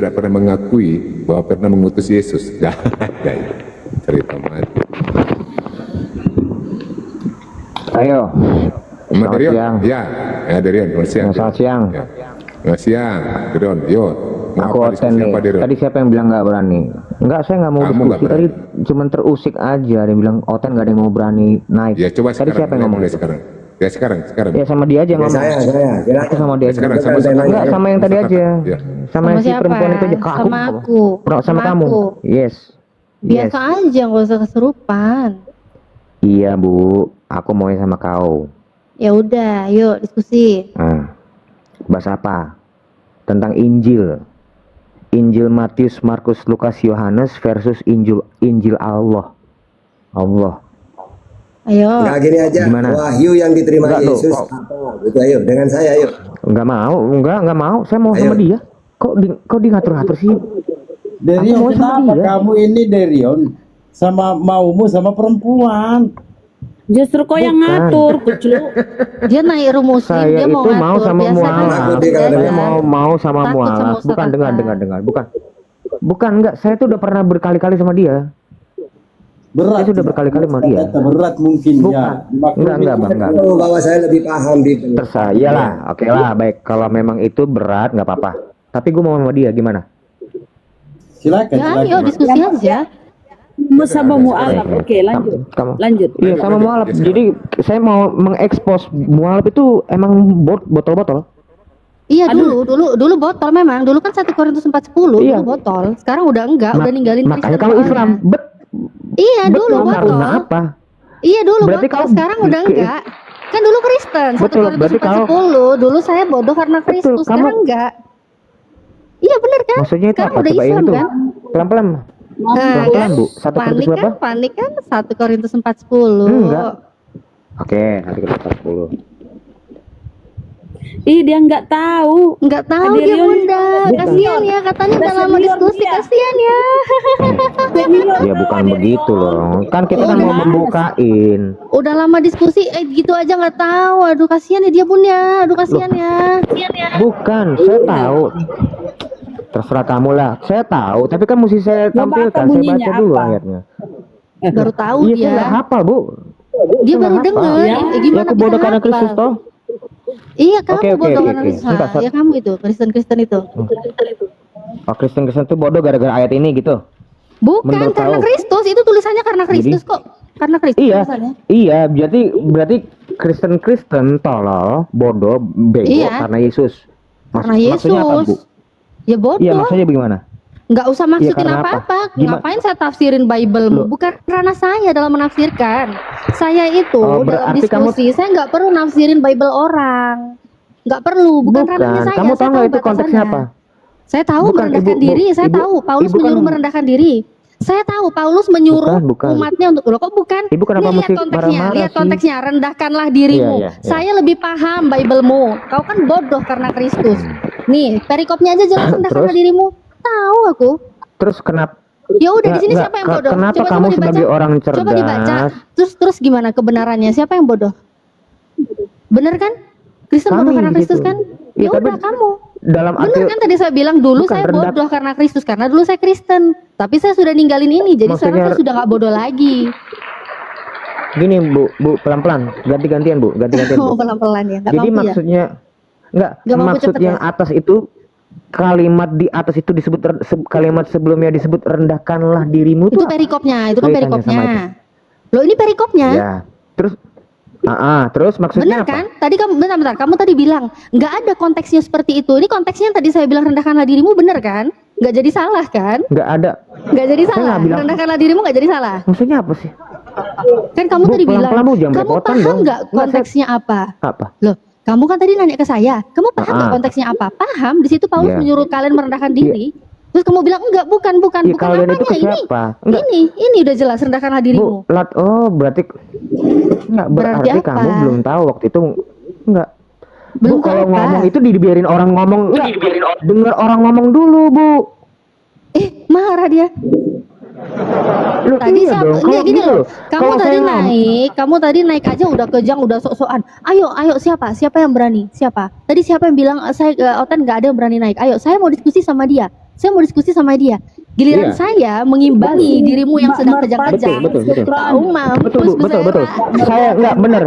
tidak pernah mengakui bahwa pernah mengutus Yesus. Gak ada itu. Cerita mati. Ayo. Selamat Selamat siang. Ya, Derion. Selamat siang. Selamat siang. Ya. Selamat siang, Derion. Yo. Aku Oten nih. Tadi siapa yang bilang nggak berani? Enggak, saya nggak mau Kamu diskusi. nggak berani. Tadi cuma terusik aja. Dia bilang Oten nggak ada yang mau berani naik. Ya coba Tadi sekarang. siapa yang ngomong? Sekarang. Ya sekarang. Ya sama dia aja ngomong. Saya. Aku sama dia aja. Sekarang sama Enggak, sama yang tadi aja. Ya. Sama yang si siapa? perempuan itu aja. Sama aku. Sama kamu. aku. Yes. Biasa aja, nggak usah kesurupan. Iya Bu, aku maunya sama kau. Ya udah, yuk diskusi. Nah, bahas apa? Tentang Injil. Injil Matius, Markus, Lukas, Yohanes versus Injil Allah. Allah. Ayo. Enggak gini aja. Gimana? Wahyu yang diterima Enggak, loh, Yesus. kok. Gitu ayo dengan saya ayo. Enggak mau. Saya mau Ayo. sama dia. Kok di ngatur-ngatur sih? Derion, Aku mau sama kenapa dia. kamu ini Derion sama maumu sama perempuan? Justru kau yang Bukan. ngatur, kuclu. Dia naik rumusin, Saya dia mau itu ngatur. mau sama Biasa mualaf. kan Aku ngatur, kalau Saya kan? mau sama Takut sama mualaf. Ustaz Bukan Hasan. dengar. Bukan enggak. Saya tuh udah pernah berkali-kali sama dia. Berat. Saya sudah berkali-kali sama dia. Kata berat mungkin Bukan. ya. Enggak, Bang, enggak. Oh, bahwa saya lebih paham di Terserah, iyalah, oke lah, baik. Kalau memang itu berat, nggak apa-apa. Tapi gue mau sama dia, gimana? Silakan. Ya, ayo diskusi aja. Musabah mu'alaf. Oke, lanjut. Kamu. Lanjut. Iya, sama mualaf. Jadi saya mau mengekspos mualaf itu emang botol-botol. Iya dulu botol memang. Dulu kan 1 Korintus 4:10 Iya. dulu botol. Sekarang udah enggak, udah ninggalin Makanya Kristen kamu soalnya. Islam, Iya dulu betul, botol. karena apa? Iya dulu Berarti botol. kau- Sekarang udah enggak. Kan dulu Kristen 1 Betul, Korintus berarti kau- 4:10. Dulu saya bodoh karena Kristus. kamu- Sekarang enggak. Iya bener kan? Maksudnya itu Sekarang apa? udah Coba Islam itu. kan? Pelan-pelan. Nah, Pelan-pelan, kan? Bu. 1 Korintus berapa? Panik kan 1 Korintus 4:10. Enggak. Oke, nanti kita 40. Ih, dia nggak tahu. Enggak tahu Ada dia Rion. Bunda. Kasihan ya, katanya udah lama senior diskusi, dia. kasihan ya. Ya bukan begitu loh. Kan kita kan mau membukain. Udah lama diskusi gitu aja nggak tahu. Aduh kasihan ya dia Bunda. Aduh kasihan ya. Bukan, saya tahu. Terserah kamu lah. Saya tahu, tapi kan mesti saya Coba apa tampilkan. Saya bunyinya, baca dulu apa? ayatnya. Baru tahu Iya, saya nggak dia. hafal, Bu. Dia Saya baru nggak hafal. denger. Ya. Gimana Ya, aku bisa bodoh karena hafal? Kristus toh. Iya kamu Oke, bodoh karena oke. Kristus. Bentar, Sat. Ya kamu itu Kristen itu. Oh, Kristen tuh bodoh gara-gara ayat ini gitu. Bukan Menurut karena kau. Kristus. Itu tulisannya karena Kristus kok. Karena Kristus Iya. tulisannya. Iya, berarti Kristen tolol, bodoh, bego Iya. karena Yesus. Karena Maksudnya apa, Bu? Yesus. Ya bodoh. Iya, maksudnya bagaimana? Nggak usah maksudin karena apa? apa-apa. Gimana? Ngapain saya tafsirin Bible-mu? Bukan karena saya dalam menafsirkan. Saya itu Oh, dalam berarti diskusi, saya nggak perlu nafsirin Bible orang. Nggak perlu, bukan ranahnya saya. Kamu Saya tahu nggak itu batasannya. konteksnya apa? Saya tahu Bukan, merendahkan Ibu, diri, saya Ibu, tahu Paulus Ibu kan- menyuruh merendahkan diri. Saya tahu Paulus menyuruh Bukan. umatnya untuk loh kok bukan? Ibu kenapa Nih, mesti lihat konteksnya, marah-marah lihat sih? konteksnya, rendahkanlah dirimu. Iya, iya. Saya lebih paham Bible-mu. Kau kan bodoh karena Kristus. Nih, perikopnya aja jelas rendahkanlah Terus? dirimu. Tahu aku. Terus kenapa? Ya udah di sini Nggak, siapa yang bodoh? kenapa kamu dibaca. sebagai orang Coba dibaca. cerdas? Terus gimana kebenarannya? Siapa yang bodoh? Bener kan? Kristen Kami bodoh karena Kristus gitu. kan? Ya, Ya tapi udah kamu. dalam arti Bener kan tadi saya bilang dulu Bukan saya rendah- bodoh karena Kristus karena dulu saya Kristen. Tapi saya sudah ninggalin ini jadi sekarang Maksudnya- saya sudah nggak bodoh lagi. gini, Bu, pelan-pelan, ganti-gantian, Bu, Oh Bu. pelan-pelan ya. Nggak Jadi mampu ya? maksudnya enggak, Nggak mampu maksud cepet yang ya? atas itu kalimat di atas itu disebut kalimat sebelumnya disebut rendahkanlah dirimu Itu tuh apa? perikopnya, itu kan Kaitannya sama perikopnya. Loh ini perikopnya. Ya. Terus maksudnya Bener apa? kan? Tadi kamu bentar, kamu tadi bilang nggak ada konteksnya seperti itu. Ini konteksnya yang tadi saya bilang rendahkanlah dirimu, bener kan? Nggak jadi salah kan? Enggak ada. Nggak jadi Saya salah. nggak bilang- Rendahkanlah dirimu nggak jadi salah. Maksudnya apa sih? Kan kamu Bu, tadi bilang, pelan-pelan, Bu, jangan kamu belepotan paham dong. nggak Nggak, konteksnya apa? Apa? Loh, kamu kan tadi nanya ke saya, kamu paham nggak konteksnya apa? Paham. Di situ Paulus Iya. menyuruh kalian merendahkan diri. Terus kamu bilang enggak, bukan Iya, kalian itu ke apanya ini? siapa? Enggak. Ini udah jelas rendahkanlah dirimu. Bu, berarti enggak Berarti berarti apa? kamu belum tahu waktu itu enggak. Belum Bu, kalau apa? ngomong itu dibiarin orang ngomong, enggak. Dengar orang ngomong dulu, Bu. Marah dia. Loh, Tadi iya siapa? dong. Kalau Gini gitu loh. loh. Kamu Kalau tadi saya ngomong- naik aja udah kejang, udah sok-sokan. Ayo siapa? Siapa yang berani? Siapa? Tadi siapa yang bilang Oten nggak ada yang berani naik? Ayo, saya mau diskusi sama dia. Saya mau diskusi sama dia. Giliran Iya. saya mengimbangi dirimu yang sedang kejang-kejang. Betul. Kau mampus Betul, Bu, betul. Sarah. Saya enggak benar.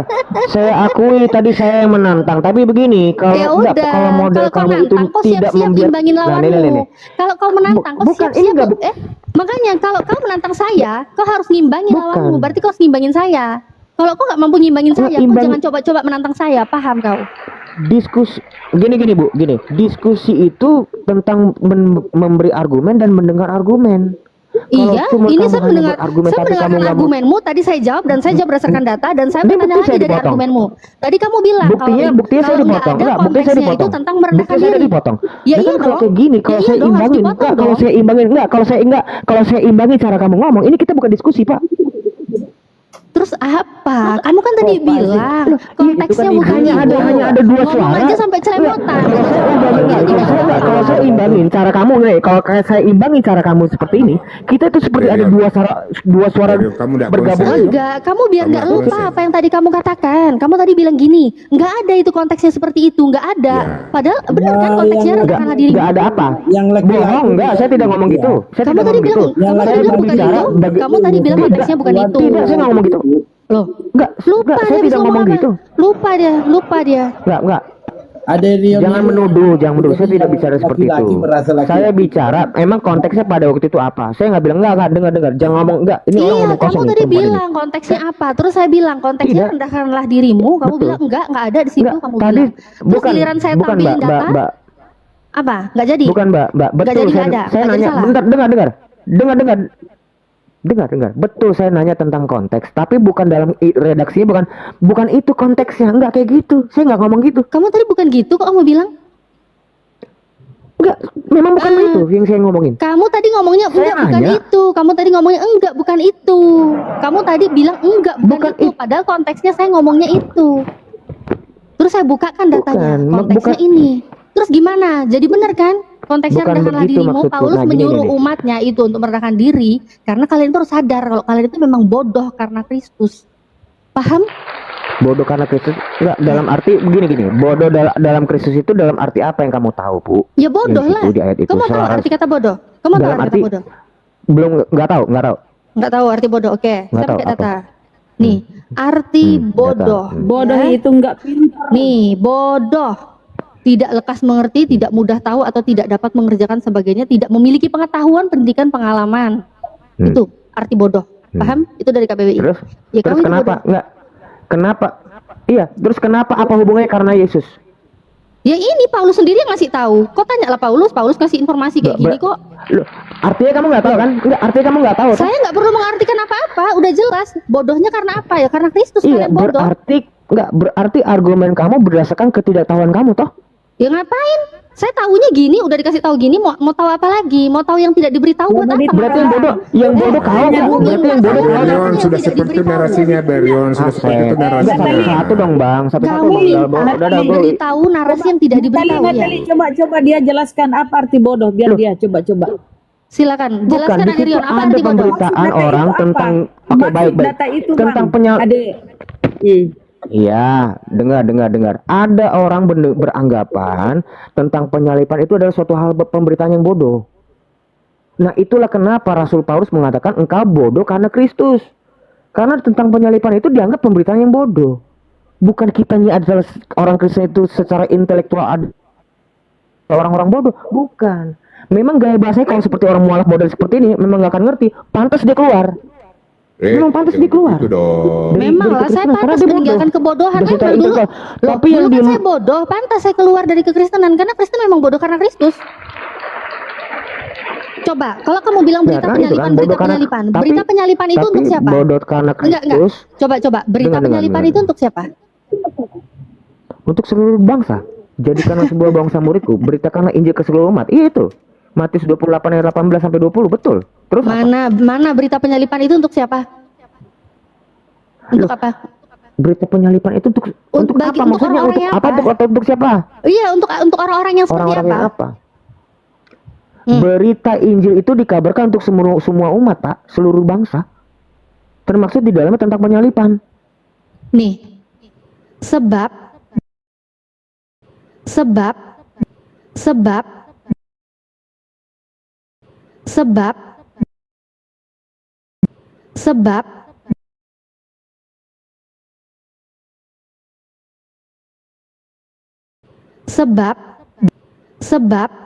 Saya akui tadi saya yang menantang, tapi begini, Ya kalau enggak, udah, kalau model kalau kau kamu itu nantang, kau tidak siap-siap membiarkan. imbangin Nah, lawanmu. nih. Kalau kau menantang, kau Bukan, ini siap-siap. enggak, Bu. Makanya kalau kau menantang saya, kau harus ngimbangin Bukan. lawanmu. Berarti kau harus ngimbangin saya. Kalau kau nggak mampu ngimbangin saya, kau Imbang- jangan coba-coba menantang saya. Paham kau? Diskusi gini Bu, gini. Diskusi itu tentang memberi argumen dan mendengar argumen. Kalau Iya, cuma ini kamu saya hanya mendengar, berargumen, saya tapi mendengarkan kamu nggak mau- argumenmu. Tadi saya jawab dan saya jawab berdasarkan data dan saya Ini bertanya bukti lagi saya dari dipotong. argumenmu. Tadi kamu bilang Buktinya kalau saya nggak dipotong. ada Enggak, buktinya saya konteksnya dipotong. itu tentang merendahkan Buktinya saya diri. dipotong. Ya Nah, iya kan kalau dong. kayak gini, kalau Ya saya iya dong, harus imbangin, dipotong enggak, kalau dong. saya imbangin, enggak, kalau saya imbangin cara kamu ngomong, ini kita bukan diskusi, Pak. Terus apa? Kamu kan tadi bilang konteksnya itu kan bukan hanya itu. ada dua Ngomong suara. aja sampai celemotan. Kalau saya imbangin cara kamu nih, kalau kayak saya imbangin cara kamu seperti ini, kita itu seperti ada dua suara Kamu nggak bergabung. konsen. Enggak, kamu biar Kamu nggak nggak lupa konsen. apa yang tadi kamu katakan. Kamu tadi bilang gini, nggak ada itu konteksnya seperti itu, nggak ada. Ya. Padahal benar kan konteksnya yang- rendahkanlah dirimu. Enggak ada apa? Yang laki-laki Bohong, enggak, saya tidak ngomong gitu. Saya Kamu tidak tadi ngomong bilang, gitu. Yang kamu tadi lagi bilang bukan berbicara itu. bagi- Kamu tadi bilang konteksnya bukan itu. Tidak, saya nggak ngomong gitu. Loh, Enggak, lupa saya dia habis tidak ngomong apa? gitu. Lupa dia. Enggak. Ada reunion. Jangan menuduh. Saya tidak bicara seperti Laki-laki itu. merasa laki-laki. Saya bicara, emang konteksnya pada waktu itu apa? Saya nggak bilang enggak, dengar. Jangan ngomong enggak. Ini orang Iya, ngomong kamu kosong. tadi perempuan ini. bilang konteksnya apa? Terus saya bilang konteksnya Tidak. rendahkanlah dirimu. Kamu Betul. bilang enggak ada di situ. Enggak, Kamu tadi bilang. Terus bukan, giliran saya bukan tampilin Mbak, data, Mbak. apa? Nggak jadi? Bukan Mbak. Nggak Betul, jadi, saya nggak ada. saya Nggak jadi nanya. salah. Bentar, dengar. Betul, saya nanya tentang konteks, tapi bukan dalam redaksinya, bukan itu konteksnya. Enggak kayak gitu. Saya nggak ngomong gitu. Kamu tadi bukan gitu kok kamu bilang? Enggak, memang bukan itu yang saya ngomongin. Kamu tadi ngomongnya Saya enggak bukan nanya. itu. Kamu tadi ngomongnya enggak bukan itu. Kamu tadi bilang enggak bukan, Bukan itu. Padahal konteksnya saya ngomongnya itu. Terus saya bukakan datanya. Bukan, Konteksnya bukan. ini. Terus gimana? Jadi benar kan? Konteksnya Bukan rendahkanlah begitu dirimu. maksudku. Paulus Nah, gini. menyuruh umatnya itu untuk merendahkan diri karena kalian itu harus sadar kalau kalian itu memang bodoh karena Kristus. Paham? Bodoh karena Kristus enggak dalam arti begini. Bodoh dalam Kristus itu dalam arti apa yang kamu tahu, Bu? Ya bodoh Yang lah. itu di ayat itu, Kamu tahu selaras. arti kata bodoh? Kamu tahu Dalam arti arti- kata bodoh? Belum enggak tahu. Nggak tahu arti bodoh. Oke, Nggak saya tahu, pakai apa? data. Nih, arti Data. bodoh. Bodoh Ya. itu enggak pintar. Nih, bodoh. Tidak lekas mengerti, tidak mudah tahu atau tidak dapat mengerjakan sebagainya, tidak memiliki pengetahuan, pendidikan, pengalaman. Itu arti bodoh. Paham? Itu dari KBBI. Terus? Ya, Terus kamu itu kenapa? bodoh. Enggak. Kenapa? Iya, terus kenapa apa hubungannya karena Yesus? Ya ini Paulus sendiri yang ngasih tahu. Kok tanya lah Paulus ngasih informasi kayak gini kok. Loh, artinya kamu nggak tahu kan? Enggak, artinya kamu nggak tahu. kan? Saya nggak perlu mengartikan apa-apa, udah jelas. Bodohnya karena apa ya? Karena Kristus Iya, kalian bodoh. berarti argumen kamu berdasarkan ketidaktahuan kamu toh? Ya ngapain? Saya tahunya gini, udah dikasih tahu gini, mau tahu apa lagi? Mau tahu yang tidak diberitahu buat apa? Berarti yang bodoh kau. Berarti yang bodoh kau. Berion sudah seperti itu narasinya, Berion sudah seperti itu narasinya. Satu dong bang, satu Kamu udah memberitahu narasi yang tidak diberitahu ya. Natali, coba dia jelaskan apa arti bodoh biar Loh. dia coba. Silakan, Bukan, jelaskan di Adi situ Rion, apa ada arti bodoh? pemberitaan Maksud data orang itu apa? tentang oke Maksud baik data itu, tentang Bang. Iya, dengar. Ada orang beranggapan tentang penyalipan itu adalah suatu hal pemberitaan yang bodoh. Nah, itulah kenapa Rasul Paulus mengatakan engkau bodoh karena Kristus. Karena tentang penyalipan itu dianggap pemberitaan yang bodoh. Bukan kitanya adalah orang Kristen itu secara intelektual ada orang-orang bodoh, bukan. Memang gaya bahasanya kalau seperti orang mualaf model seperti ini memang nggak akan ngerti, pantas dia keluar. Memang pantas dia keluar. Itu dong. Memang lah, saya pantas meninggalkan kebodohan. Udah secara Memang dulu, intelektual. Tapi dulu yang kan saya bodoh, pantas saya keluar dari kekristenan karena Kristen memang bodoh karena Kristus. Coba, kalau kamu bilang berita Karena itu kan, penyalipan, bodoh karena- tapi- berita penyalipan itu tapi untuk siapa? bodoh karena Enggak. Kristus. Coba, berita Dengar, penyalipan dengar. itu untuk siapa? Untuk seluruh bangsa. Jadikanlah sebuah bangsa muridku, beritakanlah Injil ke seluruh umat. Iya itu. Matius 28 ayat 18 sampai 20, betul. Terus apa? Mana berita penyalipan itu untuk siapa? Untuk Loh, apa? Berita penyalipan itu untuk bagi- apa? untuk Maksudnya orang-orang untuk yang apa? apa? Atau untuk siapa? Iya, untuk orang-orang yang seperti Orang-orang apa? yang apa? Berita Injil itu dikabarkan untuk semua umat, Pak, seluruh bangsa. Termaksud di dalamnya tentang penyalipan. Nih, sebab sebab sebab sebab sebab